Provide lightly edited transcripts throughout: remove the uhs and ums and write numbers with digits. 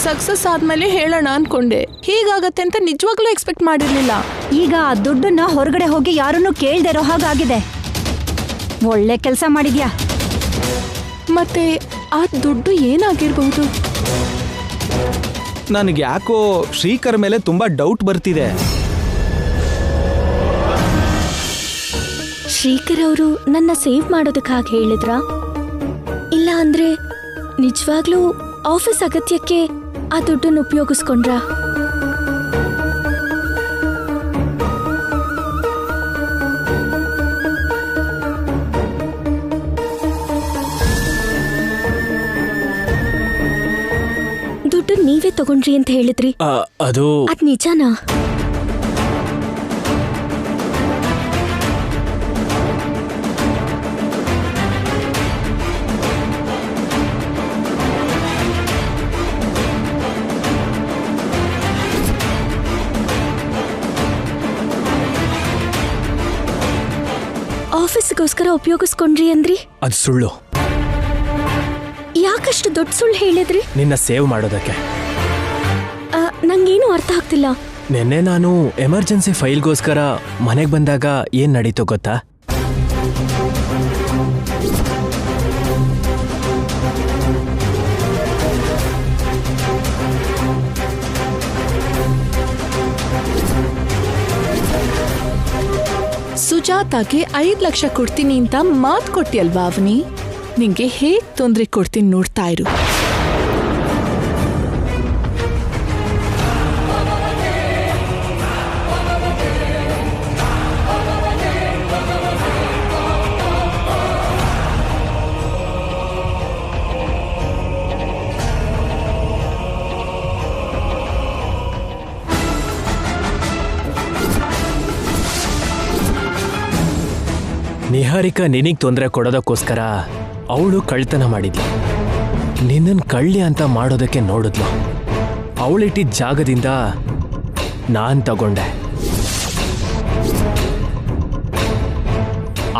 Success ಆದ್ಮೇಲೆ ಹೇಳೋಣ ಅನ್ಕೊಂಡೆ. ಹೀಗಾಗತ್ತೆ ಅಂತ ನಿಜವಾಗ್ಲೂ ಎಕ್ಸ್ಪೆಕ್ಟ್ ಮಾಡಿರ್ಲಿಲ್ಲ. ಈಗ ಆ ದುಡ್ಡನ್ನ ಹೊರಗಡೆ ಹೋಗಿ ಯಾರನ್ನೂ ಕೇಳ್ದೆ ಇರೋ ಹಾಗಾಗಿದೆ. ಒಳ್ಳೆ ಕೆಲಸ ಮಾಡಿದ್ಯಾ. ಮತ್ತೆ ಆ ದುಡ್ಡು ಏನಾಗಿರ್ಬಹುದು? ನನಗೆ ಯಾಕೋ ಶ್ರೀಕರ್ ಮೇಲೆ ತುಂಬಾ ಡೌಟ್ ಬರ್ತಿದೆ. ಶ್ರೀಕರ್ ಅವರು ನನ್ನ ಸೇವ್ ಮಾಡೋದಕ್ಕೆ ಹಾಗೆ ಹೇಳಿದ್ರ, ಇಲ್ಲ ಅಂದ್ರೆ ನಿಜವಾಗ್ಲೂ ಆಫೀಸ್ ಅಗತ್ಯಕ್ಕೆ ಆ ದುಡ್ಡನ್ನು ಉಪಯೋಗಿಸ್ಕೊಂಡ್ರ? ದುಡ್ಡು ನೀವೇ ತಗೊಂಡ್ರಿ ಅಂತ ಹೇಳಿದ್ರಿ, ಅದು ನಿಜಾನಾ? ಆಫೀಸ್ಗೋಸ್ಕರ ಉಪಯೋಗಿಸ್ಕೊಂಡ್ರಿ ಅಂದ್ರಿ, ಅದು ಸುಳ್ಳು. ಯಾಕಷ್ಟು ದೊಡ್ಡ ಸುಳ್ಳು ಹೇಳಿದ್ರಿ? ನಿನ್ನ ಸೇವ್ ಮಾಡೋದಕ್ಕೆ. ನಂಗೇನು ಅರ್ಥ ಆಗ್ತಿಲ್ಲ. ನಿನ್ನೆ ನಾನು ಎಮರ್ಜೆನ್ಸಿ ಫೈಲ್ಗೋಸ್ಕರ ಮನೆಗೆ ಬಂದಾಗ ಏನ್ ನಡೀತೋ ಗೊತ್ತಾ? ಸುಜಾತಾಗೆ 5 ಲಕ್ಷ ಕೊಡ್ತೀನಿ ಅಂತ ಮಾತು ಕೊಟ್ಟಿಯಲ್ವಾ ಅವನಿ? ನಿಂಗೆ ಹೇಗ್ ತೊಂದ್ರೆ ಕೊಡ್ತೀನಿ ನೋಡ್ತಾ ಇರು. ನಿಹಾರಿಕಾ ನಿನಗ್ ತೊಂದರೆ ಕೊಡೋದಕ್ಕೋಸ್ಕರ ಅವಳು ಕಳ್ತನ ಮಾಡಿದ್ಲು. ನಿನ್ನನ್ ಕಳ್ಳಿ ಅಂತ ಮಾಡೋದಕ್ಕೆ ನೋಡಿದ್ಲು. ಅವಳಿಟ್ಟಿದ್ದ ಜಾಗದಿಂದ ನಾನ್ ತಗೊಂಡೆ.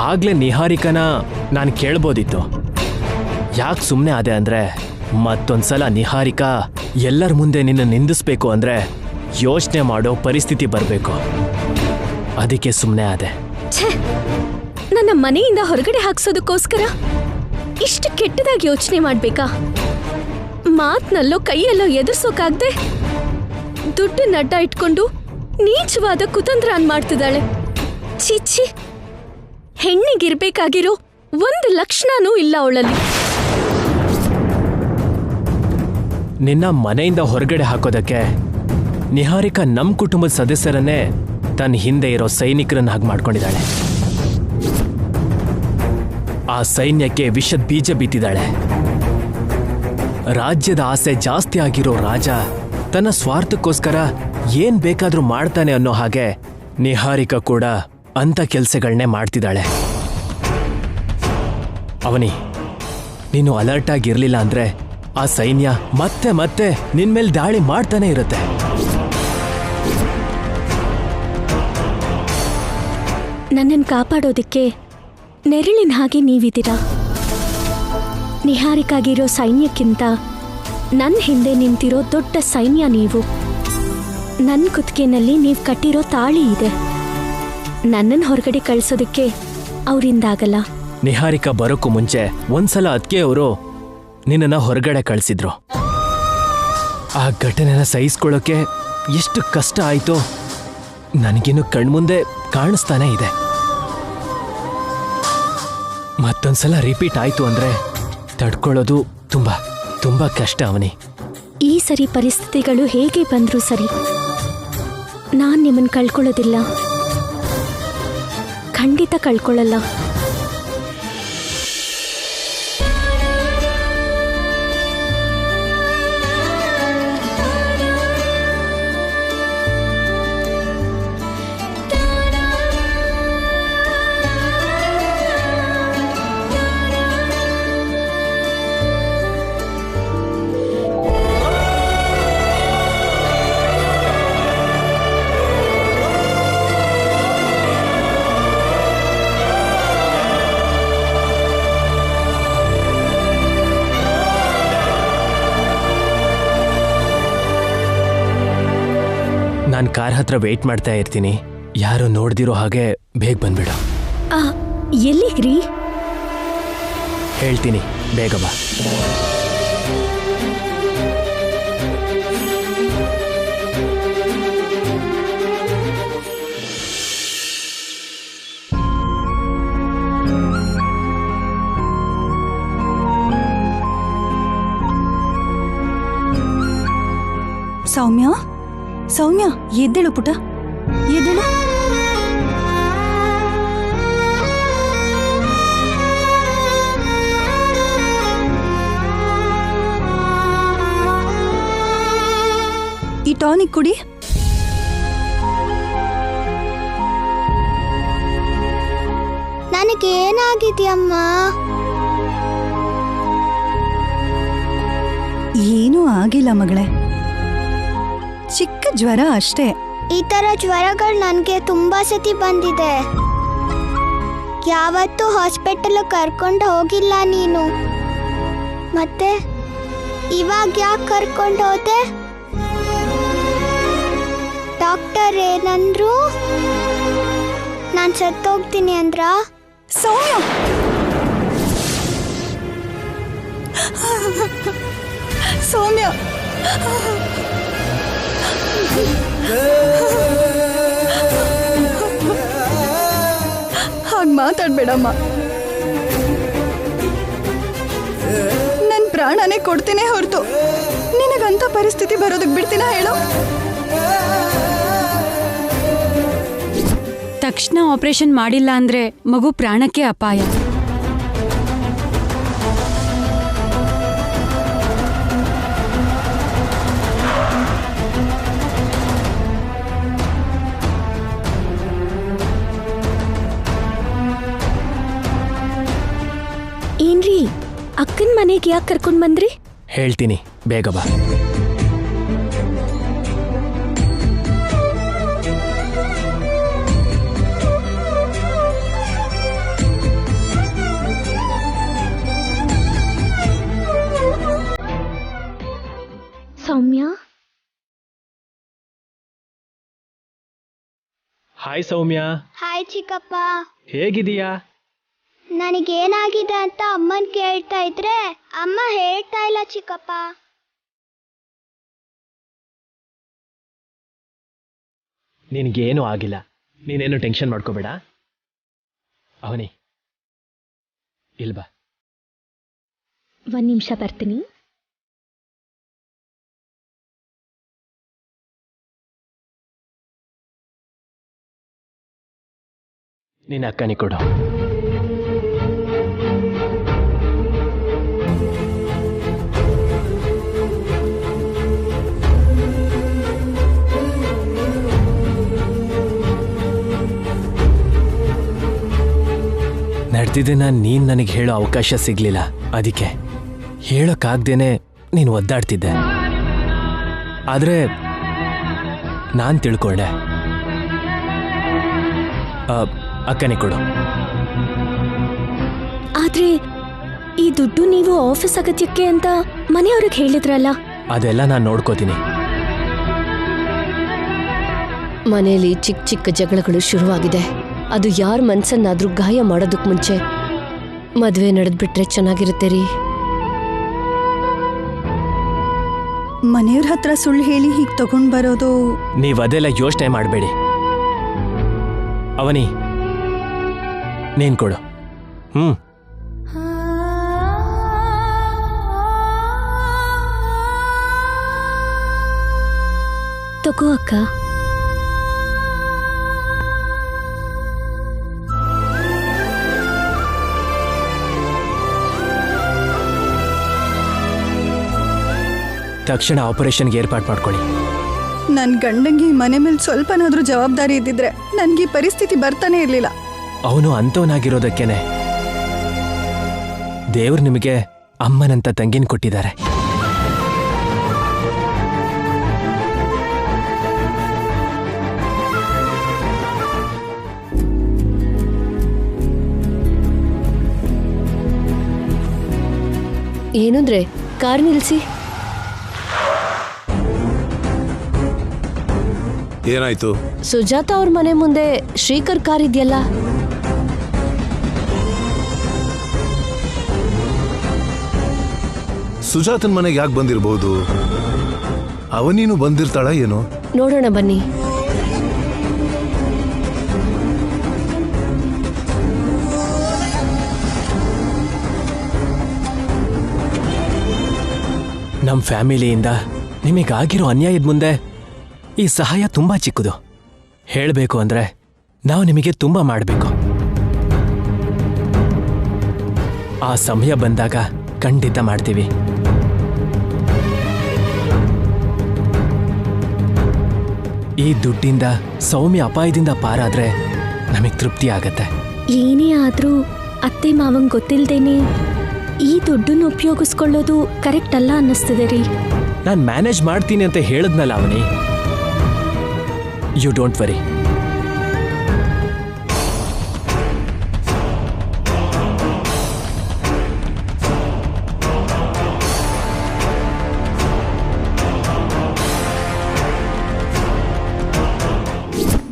ಆಗ್ಲೇ ನಿಹಾರಿಕನ ನಾನು ಕೇಳ್ಬೋದಿತ್ತು. ಯಾಕೆ ಸುಮ್ಮನೆ ಆದೆ ಅಂದ್ರೆ, ಮತ್ತೊಂದ್ಸಲ ನಿಹಾರಿಕಾ ಎಲ್ಲರ ಮುಂದೆ ನಿನ್ನ ನಿಂದಿಸ್ಬೇಕು ಅಂದ್ರೆ ಯೋಚನೆ ಮಾಡೋ ಪರಿಸ್ಥಿತಿ ಬರಬೇಕು. ಅದಕ್ಕೆ ಸುಮ್ಮನೆ ಆದೆ. ನನ್ನ ಮನೆಯಿಂದ ಹೊರಗಡೆ ಹಾಕ್ಸೋದಕ್ಕೋಸ್ಕರ ಇಷ್ಟು ಕೆಟ್ಟದಾಗಿ ಯೋಚನೆ ಮಾಡ್ಬೇಕಾ? ಮಾತ್ನಲ್ಲೋ ಕೈಯಲ್ಲೋ ಎದುರ್ಸೋಕಾಗ್ದೆ ದುಡ್ಡನ್ನ ಅಡ್ಡ ಇಟ್ಕೊಂಡು ನೀಚವಾದ ಕುತಂತ್ರ ಮಾಡ್ತಿದ್ದಾಳೆ. ಚೀಚಿ, ಹೆಣ್ಣಿಗಿರ್ಬೇಕಾಗಿರೋ 1 ಲಕ್ಷಣನೂ ಇಲ್ಲ ಅವಳಲ್ಲಿ. ನಿನ್ನ ಮನೆಯಿಂದ ಹೊರಗಡೆ ಹಾಕೋದಕ್ಕೆ ನಿಹಾರಿಕಾ ನಮ್ಮ ಕುಟುಂಬದ ಸದಸ್ಯರನ್ನೇ ತನ್ನ ಹಿಂದೆ ಇರೋ ಸೈನಿಕರನ್ನ ಹಾಗೆ ಮಾಡ್ಕೊಂಡಿದ್ದಾಳೆ. ಆ ಸೈನ್ಯಕ್ಕೆ ವಿಷದ ಬೀಜ ಬಿತ್ತಿದ್ದಾಳೆ. ರಾಜ್ಯದ ಆಸೆ ಜಾಸ್ತಿ ಆಗಿರೋ ರಾಜ ತನ್ನ ಸ್ವಾರ್ಥಕ್ಕೋಸ್ಕರ ಏನ್ ಬೇಕಾದ್ರೂ ಮಾಡ್ತಾನೆ ಅನ್ನೋ ಹಾಗೆ ನಿಹಾರಿಕಾ ಕೂಡ ಅಂತ ಕೆಲಸಗಳನ್ನೇ ಮಾಡ್ತಿದ್ದಾಳೆ. ಅವನಿ, ನೀನು ಅಲರ್ಟ್ ಆಗಿರ್ಲಿಲ್ಲ ಅಂದ್ರೆ ಆ ಸೈನ್ಯ ಮತ್ತೆ ಮತ್ತೆ ನಿನ್ ಮೇಲೆ ದಾಳಿ ಮಾಡ್ತಾನೆ ಇರುತ್ತೆ. ನನ್ನನ್ನು ಕಾಪಾಡೋದಕ್ಕೆ ನೆರಳಿನ ಹಾಗೆ ನೀವಿದ್ದೀರಾ. ನಿಹಾರಿಕಾಗಿರೋ ಸೈನ್ಯಕ್ಕಿಂತ ನನ್ನ ಹಿಂದೆ ನಿಂತಿರೋ ದೊಡ್ಡ ಸೈನ್ಯ ನೀವು. ನನ್ನ ಕುತ್ತಿಗೆನಲ್ಲಿ ನೀವು ಕಟ್ಟಿರೋ ತಾಳಿ ಇದೆ. ನನ್ನನ್ನು ಹೊರಗಡೆ ಕಳಿಸೋದಕ್ಕೆ ಅವರಿಂದಾಗಲ್ಲ. ನಿಹಾರಿಕಾ ಬರೋಕ್ಕೂ ಮುಂಚೆ ಒಂದ್ಸಲ ಅದಕ್ಕೆ ಅವರು ನಿನ್ನನ್ನು ಹೊರಗಡೆ ಕಳಿಸಿದ್ರು. ಆ ಘಟನೆನ ಸಹಿಸ್ಕೊಳ್ಳೋಕೆ ಎಷ್ಟು ಕಷ್ಟ ಆಯ್ತೋ ನನಗಿನ್ನು ಕಣ್ಮುಂದೆ ಕಾಣಿಸ್ತಾನೆ ಇದೆ. ಮತ್ತೊಂದ್ಸಲ ರಿಪೀಟ್ ಆಯ್ತು ಅಂದ್ರೆ ತಡ್ಕೊಳ್ಳೋದು ತುಂಬಾ ತುಂಬಾ ಕಷ್ಟ ಅವನಿ. ಈ ಸರಿ ಪರಿಸ್ಥಿತಿಗಳು ಹೇಗೆ ಬಂದ್ರೂ ಸರಿ, ನಾನ್ ನಿಮ್ಮನ್ನು ಕಳ್ಕೊಳ್ಳೋದಿಲ್ಲ. ಖಂಡಿತ ಕಳ್ಕೊಳ್ಳಲ್ಲ. ಕಾರ್ ಹತ್ರ ವೆಯ್ಟ್ ಮಾಡ್ತಾ ಇರ್ತೀನಿ. ಯಾರು ನೋಡ್ದಿರೋ ಹಾಗೆ ಬೇಗ ಬಂದ್ಬಿಡು. ಎಲ್ಲಿಗ್ರಿ? ಹೇಳ್ತೀನಿ, ಬೇಗ ಬಾ. ಸೌಮ್ಯ, ಸೌಮ್ಯ, ಎದ್ದೇಳು ಪುಟ, ಎದ್ದೇಳು. ಈ ಟಾನಿಕ್ ಕುಡಿ. ನನಗೇನಾಗಿದೆಯಮ್ಮ? ಏನೂ ಆಗಿಲ್ಲ ಮಗಳೇ, ಚಿಕ್ಕ ಜ್ವರ ಅಷ್ಟೇ. ಈ ತರ ಜ್ವರಗಳು ನನಗೆ ತುಂಬಾ ಸತಿ ಬಂದಿದೆ. ಯಾವತ್ತೂ ಹಾಸ್ಪಿಟಲ್ ಕರ್ಕೊಂಡು ಹೋಗಿಲ್ಲ ನೀನು. ಮತ್ತೆ ಇವಾಗ ಯಾಕೆ ಕರ್ಕೊಂಡು ಹೋದೆ? ಡಾಕ್ಟರ್ ಏನಂದ್ರು? ನಾನು ಸತ್ತೋಗ್ತೀನಿ ಅಂದ್ರ? ಸೌಮ್ಯ, ಸೌಮ್ಯ, ಹಾಗೆ ಮಾತಾಡ್ಬೇಡಮ್ಮ. ನನ್ನ ಪ್ರಾಣನೇ ಕೊಡ್ತೀನಿ ಹೊರತು ನಿನಗಂತ ಪರಿಸ್ಥಿತಿ ಬರೋದಕ್ಕೆ ಬಿಡ್ತೀನ ಹೇಳು? ತಕ್ಷಣ ಆಪರೇಷನ್ ಮಾಡಿಲ್ಲ ಅಂದ್ರೆ ಮಗು ಪ್ರಾಣಕ್ಕೆ ಅಪಾಯ. ಏನ್ರಿ, ಅಕ್ಕನ ಮನೆಗೆ ಯಾಕೆ ಕರ್ಕೊಂಡ್ ಬಂದ್ರಿ? ಹೇಳ್ತೀನಿ, ಬೇಗ ಬಾ. ಸೌಮ್ಯ, ಹಾಯ್ ಸೌಮ್ಯ, ಹಾಯ್ ಚಿಕ್ಕಪ್ಪ. ಹೇಗಿದೀಯಾ? ನನಗೇನಾಗಿದೆ ಅಂತ ಅಮ್ಮನ್ ಕೇಳ್ತಾ ಇದ್ರೆ ಅಮ್ಮ ಹೇಳ್ತಾ ಇಲ್ಲ ಚಿಕ್ಕಪ್ಪ. ನಿನಗೇನೂ ಆಗಿಲ್ಲ, ನೀನೇನು ಟೆನ್ಷನ್ ಮಾಡ್ಕೋಬೇಡ. ಅವನಿ, ಇಲ್ಬಾ. ಒಂದ್ ನಿಮಿಷ ಬರ್ತೀನಿ. ನಿನ್ನ ಅಕ್ಕನಿ ಕೊಡು. ನಡೆದಿದ್ದನ್ನ ನೀನ್ ನನಗೆ ಹೇಳೋ ಅವಕಾಶ ಸಿಗ್ಲಿಲ್ಲ. ಅದಕ್ಕೆ ಹೇಳೋಕ್ಕಾಗ್ದೇನೆ ನೀನು ಒದ್ದಾಡ್ತಿದ್ದೆ. ಆದ್ರೆ ನಾನ್ ತಿಳ್ಕೊಂಡೆ. ಅಕ್ಕನೇ ಕೊಡು. ಆದ್ರೆ ಈ ದುಡ್ಡು ನೀವು ಆಫೀಸ್ ಅಗತ್ಯಕ್ಕೆ ಅಂತ ಮನೆಯವ್ರಿಗೆ ಹೇಳಿದ್ರಲ್ಲ? ಅದೆಲ್ಲ ನಾನು ನೋಡ್ಕೋತೀನಿ. ಮನೆಯಲ್ಲಿ ಚಿಕ್ಕ ಚಿಕ್ಕ ಜಗಳಗಳು ಶುರುವಾಗಿದೆ. ಅದು ಯಾರ ಮನ್ಸನ್ನಾದ್ರೂ ಗಾಯ ಮಾಡೋದಕ್ಕೆ ಮುಂಚೆ ಮದುವೆ ನಡೆದ್ಬಿಟ್ರೆ ಚೆನ್ನಾಗಿರುತ್ತೆ ರೀ. ಮನೆಯವ್ರ ಹತ್ರ ಸುಳ್ಳು ಹೇಳಿ ಹೀಗೆ ತಗೊಂಡ್ ಬರೋದು. ನೀವು ಅದೆಲ್ಲ ಯೋಚನೆ ಮಾಡಬೇಡಿ. ಅವನಿ, ನೀನ್ ಕೊಡು. ತಗೋ ಅಕ್ಕ. ತಕ್ಷಣ ಆಪರೇಷನ್ಗೆ ಏರ್ಪಾಡು ಮಾಡ್ಕೊಳ್ಳಿ. ನನ್ನ ಗಂಡಂಗೆ ಈ ಮನೆ ಮೇಲೆ ಸ್ವಲ್ಪನಾದ್ರೂ ಜವಾಬ್ದಾರಿ ಇದ್ದಿದ್ರೆ ನನ್ಗೆ ಈ ಪರಿಸ್ಥಿತಿ ಬರ್ತಾನೆ ಇರ್ಲಿಲ್ಲ. ಅವನು ಅಂಥವನಾಗಿರೋದಕ್ಕೇನೆ ದೇವ್ರು ನಿಮಗೆ ಅಮ್ಮನಂತ ತಂಗಿನ ಕೊಟ್ಟಿದ್ದಾರೆ. ಏನಂದ್ರೆ ಕಾರ್ ನಿಲ್ಸಿ. ಏನಾಯ್ತು? ಸುಜಾತ ಅವ್ರ ಮನೆ ಮುಂದೆ ಶ್ರೀಕರ್ ಕಾರ್ ಇದೆಯಲ್ಲ, ಸುಜಾತನ್ ಮನೆಗೆ ಯಾಕೆ ಬಂದಿರಬಹುದು? ಅವನೀನು ಬಂದಿರ್ತಾಳ ಏನೋ? ನೋಡೋಣ ಬನ್ನಿ. ನಮ್ಮ ಫ್ಯಾಮಿಲಿಯಿಂದ ನಿಮಗಾಗಿರೋ ಅನ್ಯಾಯದ ಮುಂದೆ ಈ ಸಹಾಯ ತುಂಬಾ ಚಿಕ್ಕದು. ಹೇಳಬೇಕು ಅಂದ್ರೆ ನಾವು ನಿಮಗೆ ತುಂಬಾ ಮಾಡಬೇಕು. ಆ ಸಮಯ ಬಂದಾಗ ಖಂಡಿತ ಮಾಡ್ತೀವಿ. ಈ ದುಡ್ಡಿಂದ ಸೌಮ್ಯ ಅಪಾಯದಿಂದ ಪಾರಾದ್ರೆ ನಮಗೆ ತೃಪ್ತಿ ಆಗತ್ತೆ. ಏನೇ ಆದ್ರೂ ಅತ್ತೆ ಮಾವಂಗ್ ಗೊತ್ತಿಲ್ದೇನೆ ಈ ದುಡ್ಡನ್ನು ಉಪಯೋಗಿಸ್ಕೊಳ್ಳೋದು ಕರೆಕ್ಟ್ ಅಲ್ಲ ಅನ್ನಿಸ್ತಿದೆ ರೀ. ನಾನು ಮ್ಯಾನೇಜ್ ಮಾಡ್ತೀನಿ ಅಂತ ಹೇಳಿದ್ನಲ್ಲ ಅವನಿ. You don't worry.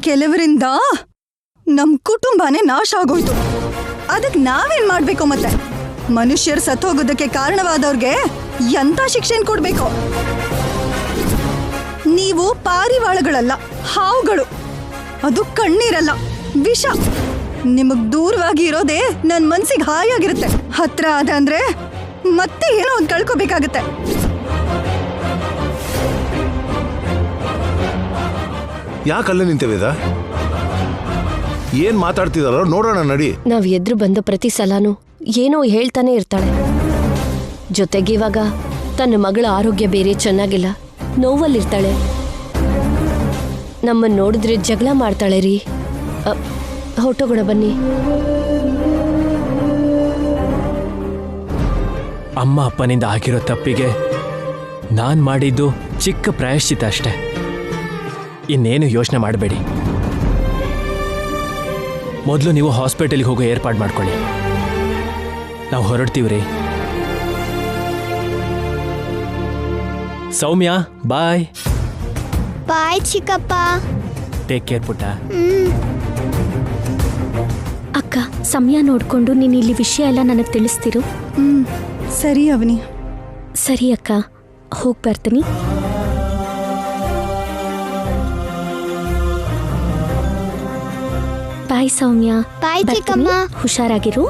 ಕೆಲವರಿಂದ ನಮ್ ಕುಟುಂಬನೇ ನಾಶ ಆಗೋಯ್ತು. ಅದಕ್ಕೆ ನಾವೇನ್ ಮಾಡ್ಬೇಕು? ಮತ್ತೆ ಮನುಷ್ಯರು ಸತ್ತೋಗೋದಕ್ಕೆ ಕಾರಣವಾದವ್ರಿಗೆ ಎಂತ ಶಿಕ್ಷೆ ಕೊಡ್ಬೇಕು? ನೀವು ಪಾರಿವಾಳಗಳಲ್ಲ, ಹಾವುಗಳು. ಅದು ಕಣ್ಣೀರಲ್ಲ, ವಿಷ. ನಿಮಗ್ ದೂರವಾಗಿ ಇರೋದೇ ನನ್ ಮನ್ಸಿಗೆ ಹಾಯಾಗಿರುತ್ತೆ. ಹತ್ರ ಆದ ಅಂದ್ರೆ ಮತ್ತೆ ಏನೋ ಒಂದು ಕಳ್ಕೋಬೇಕಾಗತ್ತೆ. ಯಾಕಲ್ಲೇ ನಿಂತೆ ವೇದ? ಏನ್ ಮಾತಾಡ್ತಿದಾರೋ ನೋಡೋಣ ನಡಿ. ನಾವ್ ಎದ್ರು ಬಂದ ಪ್ರತಿ ಸಲನೂ ಏನೋ ಹೇಳ್ತಾನೆ ಇರ್ತಾಳೆ. ಜೊತೆಗಿವಾಗ ತನ್ನ ಮಗಳ ಆರೋಗ್ಯ ಬೇರೆ ಚೆನ್ನಾಗಿಲ್ಲ, ನೋವಲ್ಲಿರ್ತಾಳೆ. ನಮ್ಮನ್ನ ನೋಡಿದ್ರೆ ಜಗಳ ಮಾಡ್ತಾಳೆ ರೀ. ಹೊಟ್ಟೋಗೋಣ ಬನ್ನಿ. ಅಮ್ಮ ಅಪ್ಪನಿಂದ ಆಗಿರೋ ತಪ್ಪಿಗೆ ನಾನ್ ಮಾಡಿದ್ದು ಚಿಕ್ಕ ಪ್ರಾಯಶ್ಚಿತ ಅಷ್ಟೆ. ಇನ್ನೇನು ಯೋಚನೆ ಮಾಡಬೇಡಿ. ಮೊದಲು ನೀವು ಹಾಸ್ಪಿಟಲ್ಗೆ ಹೋಗೋ ಏರ್ಪಾಡು ಮಾಡ್ಕೊಳ್ಳಿ. ನಾವು ಹೊರಡ್ತೀವ್ರಿ. ಸೌಮ್ಯ ಬಾಯ್. ಬಾಯ್ ಚಿಕ್ಕಪ್ಪ. ಟೇಕ್ ಕೇರ್ ಪುಟ್ಟ. ಅಕ್ಕ, ಸಮಯ ನೋಡ್ಕೊಂಡು ನೀನು ಇಲ್ಲಿ ವಿಷಯ ಎಲ್ಲ ನನಗೆ ತಿಳಿಸ್ತಿರು. ಸರಿ ಅವನಿ. ಸರಿ ಅಕ್ಕ, ಹೋಗಿ ಬರ್ತೀನಿ. ಬಾಯ್ ಸೌಮ್ಯ. ಬಾಯ್ ಚಿಕ್ಕಮ್ಮ. ಹುಷಾರಾಗಿರು.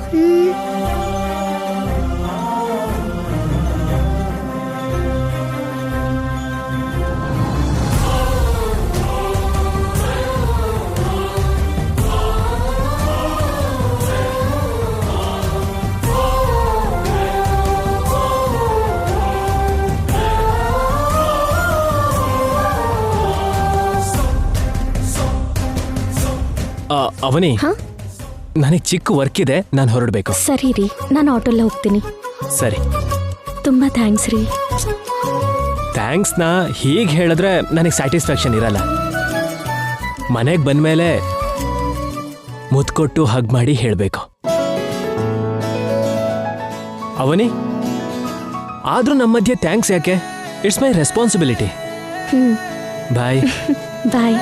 ಅವನಿ, ನನಗೆ ಚಿಕ್ಕ ವರ್ಕ್ ಇದೆ, ನಾನು ಹೊರಡಬೇಕು. ಸರಿ ರೀ, ನಾನು ಆಟೋಲ್ಲ ಹೋಗ್ತೀನಿ. ಸರಿ, ತುಂಬಾ ಥ್ಯಾಂಕ್ಸ್ ರೀ. ಥ್ಯಾಂಕ್ಸ್ನ ಹೀಗೆ ಹೇಳಿದ್ರೆ ನನಗೆ ಸ್ಯಾಟಿಸ್ಫ್ಯಾಕ್ಷನ್ ಇರಲ್ಲ. ಮನೆಗೆ ಬಂದ್ಮೇಲೆ ಮುತ್ಕೊಟ್ಟು ಹಗ್ ಮಾಡಿ ಹೇಳಬೇಕು. ಅವನಿ, ಆದ್ರೂ ನಮ್ಮ ಮಧ್ಯೆ ಥ್ಯಾಂಕ್ಸ್ ಯಾಕೆ? It's my responsibility. ಬಾಯ್. ಬಾಯ್.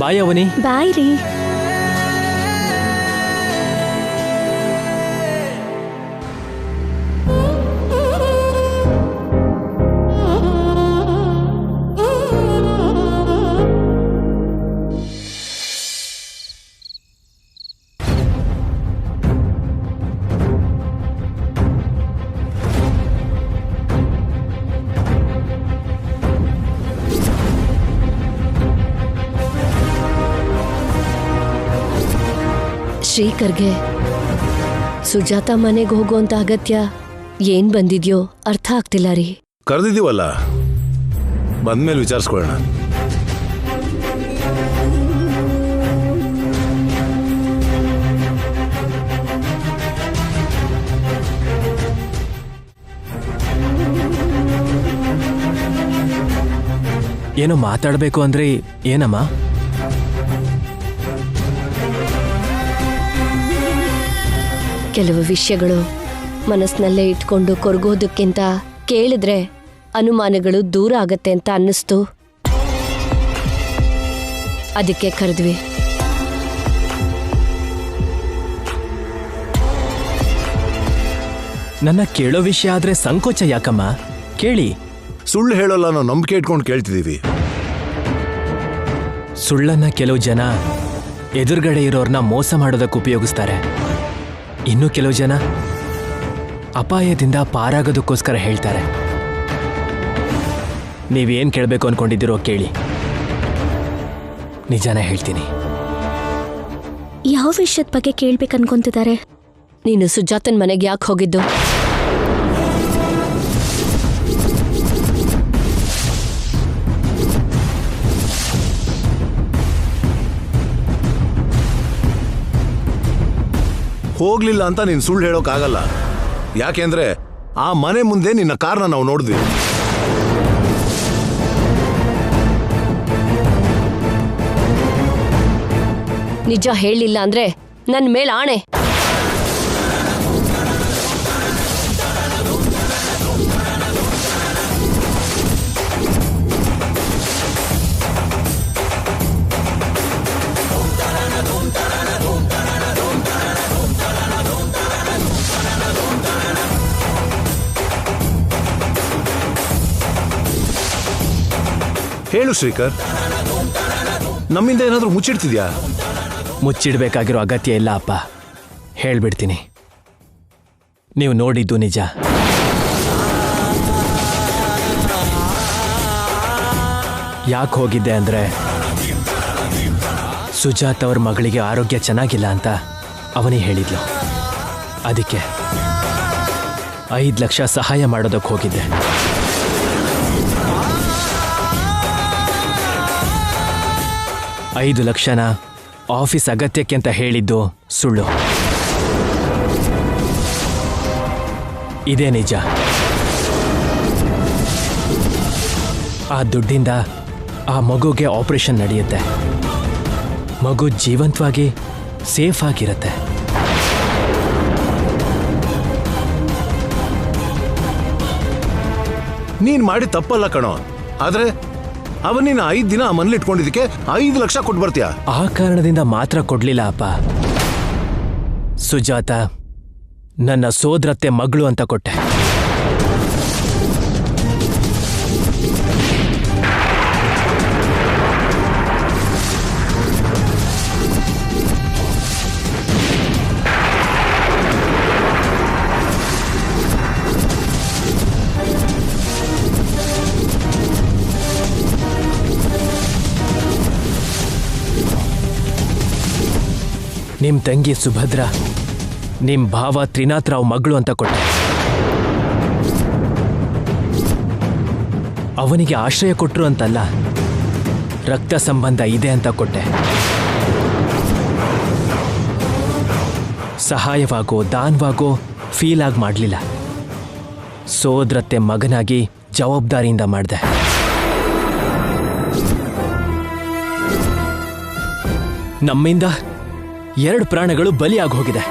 ಬಾಯ್ ಅವನಿ. ಬಾಯ್ ರೀ. ಶ್ರೀಕರ್ಗೆ ಸುಜಾತ ಮನೆಗೆ ಹೋಗುವಂತ ಅಗತ್ಯ ಏನ್ ಬಂದಿದ್ಯೋ ಅರ್ಥ ಆಗ್ತಿಲ್ಲ ರೀ. ಕರೆದಿದ್ದೀವಲ್ಲ, ಬಂದ್ಮೇಲೆ ವಿಚಾರಿಸ್ಕೊಳ್ಳೋಣ. ಏನೋ ಮಾತಾಡಬೇಕು ಅಂದ್ರೆ ಏನಮ್ಮ? ಕೆಲವು ವಿಷಯಗಳು ಮನಸ್ಸಿನಲ್ಲೇ ಇಟ್ಕೊಂಡು ಕೊರಗೋದಕ್ಕಿಂತ ಕೇಳಿದ್ರೆ ಅನುಮಾನಗಳು ದೂರ ಆಗತ್ತೆ ಅಂತ ಅನ್ನಿಸ್ತು. ಅದಕ್ಕೆ ಕರೆದ್ವಿ. ನನ್ನ ಕೇಳೋ ವಿಷಯ ಆದ್ರೆ ಸಂಕೋಚ ಯಾಕಮ್ಮ? ಕೇಳಿ. ಸುಳ್ಳು ಹೇಳೋಲ್ಲ, ನಾವು ನಂಬಿಕೆ ಇಟ್ಕೊಂಡು ಕೇಳ್ತಿದೀವಿ. ಸುಳ್ಳನ್ನ ಕೆಲವು ಜನ ಎದುರುಗಡೆ ಇರೋರ್ನ ಮೋಸ ಮಾಡೋದಕ್ಕೆ ಉಪಯೋಗಿಸ್ತಾರೆ. ಇನ್ನು ಕೆಲವು ಜನ ಅಪಾಯದಿಂದ ಪಾರಾಗೋದಕ್ಕೋಸ್ಕರ ಹೇಳ್ತಾರೆ. ನೀವೇನ್ ಕೇಳಬೇಕು ಅನ್ಕೊಂಡಿದ್ದೀರೋ ಕೇಳಿ, ನಿಜಾನ ಹೇಳ್ತೀನಿ. ಯಾವ ವಿಷಯದ ಬಗ್ಗೆ ಕೇಳ್ಬೇಕನ್ಕೊಂತಿದ್ದಾರೆ? ನೀನು ಸುಜಾತನ್ ಮನೆಗೆ ಯಾಕೆ ಹೋಗಿದ್ದು? ಹೋಗ್ಲಿಲ್ಲ ಅಂತ ನೀನ್ ಸುಳ್ಳು ಹೇಳೋಕ್ಕಾಗಲ್ಲ. ಯಾಕೆಂದ್ರೆ ಆ ಮನೆ ಮುಂದೆ ನಿನ್ನ ಕಾರ್ನ ನಾವು ನೋಡಿದ್ವಿ. ನಿಜ ಹೇಳಿಲ್ಲ ಅಂದ್ರೆ ನನ್ ಮೇಲ್ ಆಣೆ. ಹೇಳು ಶ್ರೀಕರ್, ನಮ್ಮಿಂದ ಏನಾದ್ರೂ ಮುಚ್ಚಿಡ್ತಿದ್ಯಾ? ಮುಚ್ಚಿಡ್ಬೇಕಾಗಿರೋ ಅಗತ್ಯ ಇಲ್ಲ ಅಪ್ಪ, ಹೇಳ್ಬಿಡ್ತೀನಿ. ನೀವು ನೋಡಿದ್ದು ನಿಜ. ಯಾಕೆ ಹೋಗಿದ್ದೆ ಅಂದ್ರೆ ಸುಜಾತ್ ಅವ್ರ ಮಗಳಿಗೆ ಆರೋಗ್ಯ ಚೆನ್ನಾಗಿಲ್ಲ ಅಂತ ಅವನೇ ಹೇಳಿದ್ಲು. ಅದಕ್ಕೆ 5 ಲಕ್ಷ ಸಹಾಯ ಮಾಡೋದಕ್ಕೆ ಹೋಗಿದ್ದೆ. $5 ಲಕ್ಷನ ಆಫೀಸ್ ಅಗತ್ಯಕ್ಕೆ ಅಂತ ಹೇಳಿದ್ದು ಸುಳ್ಳು. ಇದೇ ನಿಜ. ಆ ದುಡ್ಡಿಂದ ಆ ಮಗುಗೆ ಆಪರೇಷನ್ ನಡೆಯುತ್ತೆ. ಮಗು ಜೀವಂತವಾಗಿ ಸೇಫ್ ಆಗಿರುತ್ತೆ. ನೀನ್ ಮಾಡಿ ತಪ್ಪಲ್ಲ ಕಣೋ, ಆದ್ರೆ ಅವನಿನ 5 ದಿನ ಆ ಮನೇಲಿ ಇಟ್ಕೊಂಡಿದ್ದಕ್ಕೆ 5 ಲಕ್ಷ ಕೊಟ್ಟು ಬರ್ತೀಯ? ಆ ಕಾರಣದಿಂದ ಮಾತ್ರ ಕೊಡ್ಲಿಲ್ಲ ಅಪ್ಪ. ಸುಜಾತ ನನ್ನ ಸೋದರತ್ತೆ ಮಗಳು ಅಂತ ಕೊಟ್ಟೆ. ನಿಮ್ ತಂಗಿ ಸುಭದ್ರ ನಿಮ್ ಭಾವ ತ್ರಿನಾಥ್ ರಾವ್ ಮಗಳು ಅಂತ ಕೊಟ್ಟೆ. ಅವನಿಗೆ ಆಶ್ರಯ ಕೊಟ್ರು ಅಂತಲ್ಲ, ರಕ್ತ ಸಂಬಂಧ ಇದೆ ಅಂತ ಕೊಟ್ಟೆ. ಸಹಾಯವಾಗೋ ದಾನವಾಗೋ ಫೀಲ್ ಆಗಿ ಮಾಡಲಿಲ್ಲ. ಸೋದರತ್ತೆ ಮಗನಾಗಿ ಜವಾಬ್ದಾರಿಯಿಂದ ಮಾಡಿದೆ. ನಮ್ಮಿಂದ 2 ಪ್ರಾಣಗಳು ಬಲಿಯಾಗಿ ಹೋಗಿದೆ.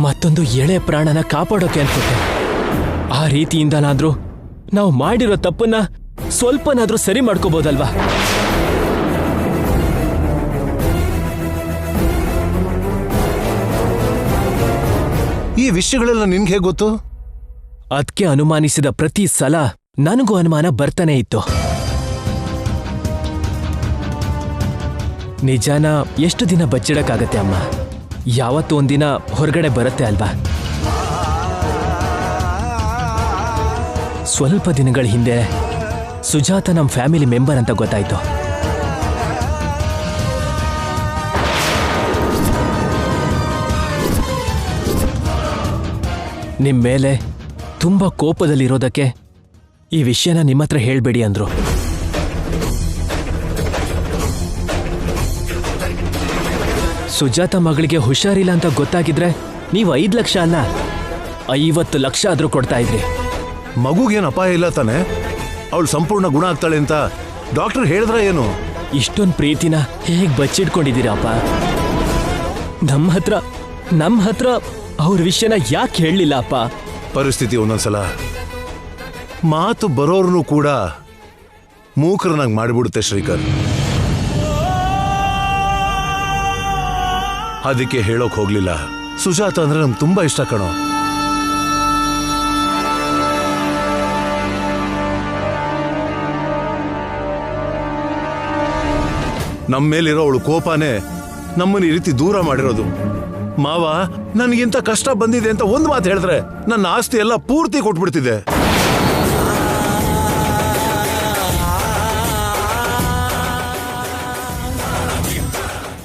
ಮತ್ತೊಂದು ಎಳೆ ಪ್ರಾಣನ ಕಾಪಾಡೋಕೆ ಅನ್ಕೊಟ್ಟೆ. ಆ ರೀತಿಯಿಂದನಾದ್ರೂ ನಾವು ಮಾಡಿರೋ ತಪ್ಪನ್ನ ಸ್ವಲ್ಪನಾದ್ರೂ ಸರಿ ಮಾಡ್ಕೋಬೋದಲ್ವಾ? ಈ ವಿಷಯಗಳೆಲ್ಲ ನಿನ್ಗೆ ಹೇಗೆ ಗೊತ್ತು? ಅದಕ್ಕೆ ಅನುಮಾನಿಸಿದ ಪ್ರತಿ ಸಲ ನನಗೂ ಅನುಮಾನ ಬರ್ತಾನೆ ಇತ್ತು. ನಿಜಾನ ಎಷ್ಟು ದಿನ ಬಚ್ಚಿಡಕ್ಕಾಗತ್ತೆ ಅಮ್ಮ? ಯಾವತ್ತೂ ಒಂದಿನ ಹೊರಗಡೆ ಬರುತ್ತೆ ಅಲ್ವಾ? ಸ್ವಲ್ಪ ದಿನಗಳ ಹಿಂದೆ ಸುಜಾತ ನಮ್ಮ ಫ್ಯಾಮಿಲಿ ಮೆಂಬರ್ ಅಂತ ಗೊತ್ತಾಯ್ತು. ನಿಮ್ಮ ಮೇಲೆ ತುಂಬ ಕೋಪದಲ್ಲಿರೋದಕ್ಕೆ ಈ ವಿಷಯನ ನಿಮ್ಮ ಹತ್ರ ಹೇಳ್ಬೇಡಿ ಅಂದ್ರು. ಸುಜಾತ ಮಗಳಿಗೆ ಹುಷಾರಿಲ್ಲ ಅಂತ ಗೊತ್ತಾಗಿದ್ರೆ ನೀವು 5 ಲಕ್ಷ ಅಲ್ಲ 50 ಲಕ್ಷ ಆದ್ರೂ ಕೊಡ್ತಾ ಇದ್ರಿ. ಮಗುಗೇನು ಅಪಾಯ ಇಲ್ಲ ತಾನೆ? ಅವಳು ಸಂಪೂರ್ಣ ಗುಣ ಆಗ್ತಾಳೆ ಅಂತ ಡಾಕ್ಟರ್ ಹೇಳಿದ್ರ ಏನು? ಇಷ್ಟೊಂದು ಪ್ರೀತಿನ ಹೇಗೆ ಬಚ್ಚಿಡ್ಕೊಂಡಿದ್ದೀರಪ್ಪ? ನಮ್ಮ ಹತ್ರ ಅವ್ರ ವಿಷಯನ ಯಾಕೆ ಹೇಳಲಿಲ್ಲ ಅಪ್ಪ? ಪರಿಸ್ಥಿತಿ ಒಂದೊಂದ್ಸಲ ಮಾತು ಬರೋರ್ನು ಕೂಡ ಮೂಕರನಾಗಿ ಮಾಡಿಬಿಡುತ್ತೆ ಶ್ರೀಕರ್. ಅದಕ್ಕೆ ಹೇಳೋಕ್ ಹೋಗ್ಲಿಲ್ಲ. ಸುಜಾತ ಅಂದ್ರೆ ನಮ್ಗೆ ತುಂಬಾ ಇಷ್ಟ ಕಣೋ. ನಮ್ಮ ಮೇಲಿರೋ ಅವಳು ಕೋಪನೇ ನಮ್ಮನ್ನ ಈ ರೀತಿ ದೂರ ಮಾಡಿರೋದು. ಮಾವ, ನನಗಿಂತ ಕಷ್ಟ ಬಂದಿದೆ ಅಂತ ಒಂದು ಮಾತು ಹೇಳಿದ್ರೆ ನನ್ನ ಆಸ್ತಿ ಎಲ್ಲ ಪೂರ್ತಿ ಕೊಟ್ಬಿಡ್ತಿದ್ದೆ.